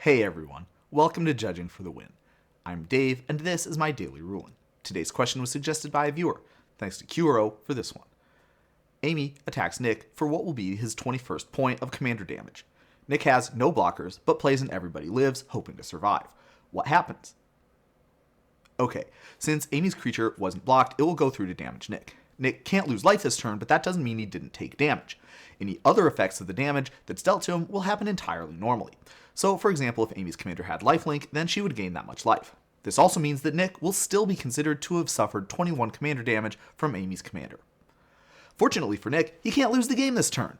Hey everyone, welcome to Judging for the Win. I'm Dave, and this is my daily ruling. Today's question was suggested by a viewer. Thanks to Kuro for this one. Amy attacks Nick for what will be his 21st point of commander damage. Nick has no blockers, but plays in Everybody Lives, hoping to survive. What happens? Okay, since Amy's creature wasn't blocked, it will go through to damage Nick. Nick can't lose life this turn, but that doesn't mean he didn't take damage. Any other effects of the damage that's dealt to him will happen entirely normally. So, for example, if Amy's commander had lifelink, then she would gain that much life. This also means that Nick will still be considered to have suffered 21 commander damage from Amy's commander. Fortunately for Nick, he can't lose the game this turn.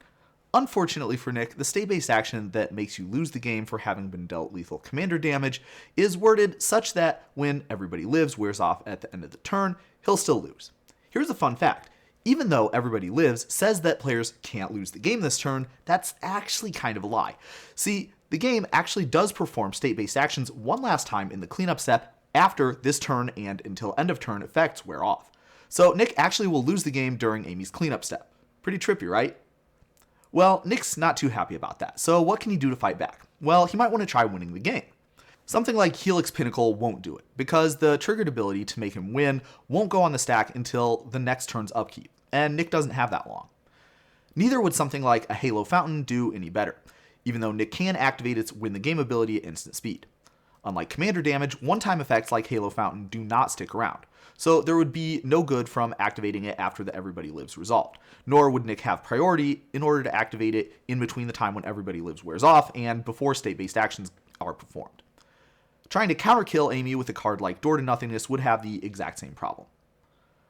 Unfortunately for Nick, the state-based action that makes you lose the game for having been dealt lethal commander damage is worded such that when Everybody Lives wears off at the end of the turn, he'll still lose. Here's a fun fact. Even though Everybody Lives says that players can't lose the game this turn, that's actually kind of a lie. See, the game actually does perform state-based actions one last time in the cleanup step after this turn and until end of turn effects wear off. So Nick actually will lose the game during Amy's cleanup step. Pretty trippy, right? Well, Nick's not too happy about that, so what can he do to fight back? Well, he might want to try winning the game. Something like Helix Pinnacle won't do it, because the triggered ability to make him win won't go on the stack until the next turn's upkeep, and Nick doesn't have that long. Neither would something like a Halo Fountain do any better, even though Nick can activate its win the game ability at instant speed. Unlike commander damage, one-time effects like Halo Fountain do not stick around, so there would be no good from activating it after the Everybody Lives resolved, nor would Nick have priority in order to activate it in between the time when Everybody Lives wears off and before state-based actions are performed. Trying to counterkill Amy with a card like Door to Nothingness would have the exact same problem.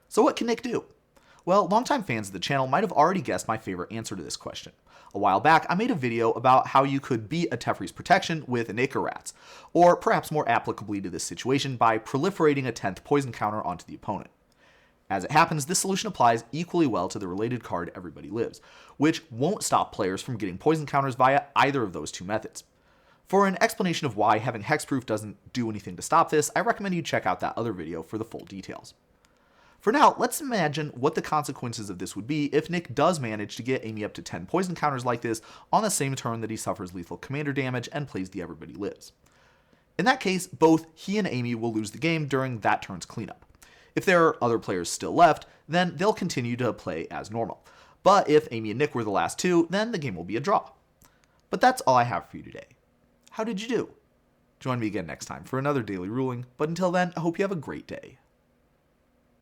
So what can Nick do? Well, longtime fans of the channel might have already guessed my favorite answer to this question. A while back, I made a video about how you could beat a Teferi's Protection with an Ichor Rats, or perhaps more applicably to this situation by proliferating a 10th poison counter onto the opponent. As it happens, this solution applies equally well to the related card Everybody Lives, which won't stop players from getting poison counters via either of those two methods. For an explanation of why having hexproof doesn't do anything to stop this, I recommend you check out that other video for the full details. For now, let's imagine what the consequences of this would be if Nick does manage to get Amy up to 10 poison counters like this on the same turn that he suffers lethal commander damage and plays the Everybody Lives. In that case, both he and Amy will lose the game during that turn's cleanup. If there are other players still left, then they'll continue to play as normal. But if Amy and Nick were the last two, then the game will be a draw. But that's all I have for you today. How did you do? Join me again next time for another daily ruling, but until then, I hope you have a great day.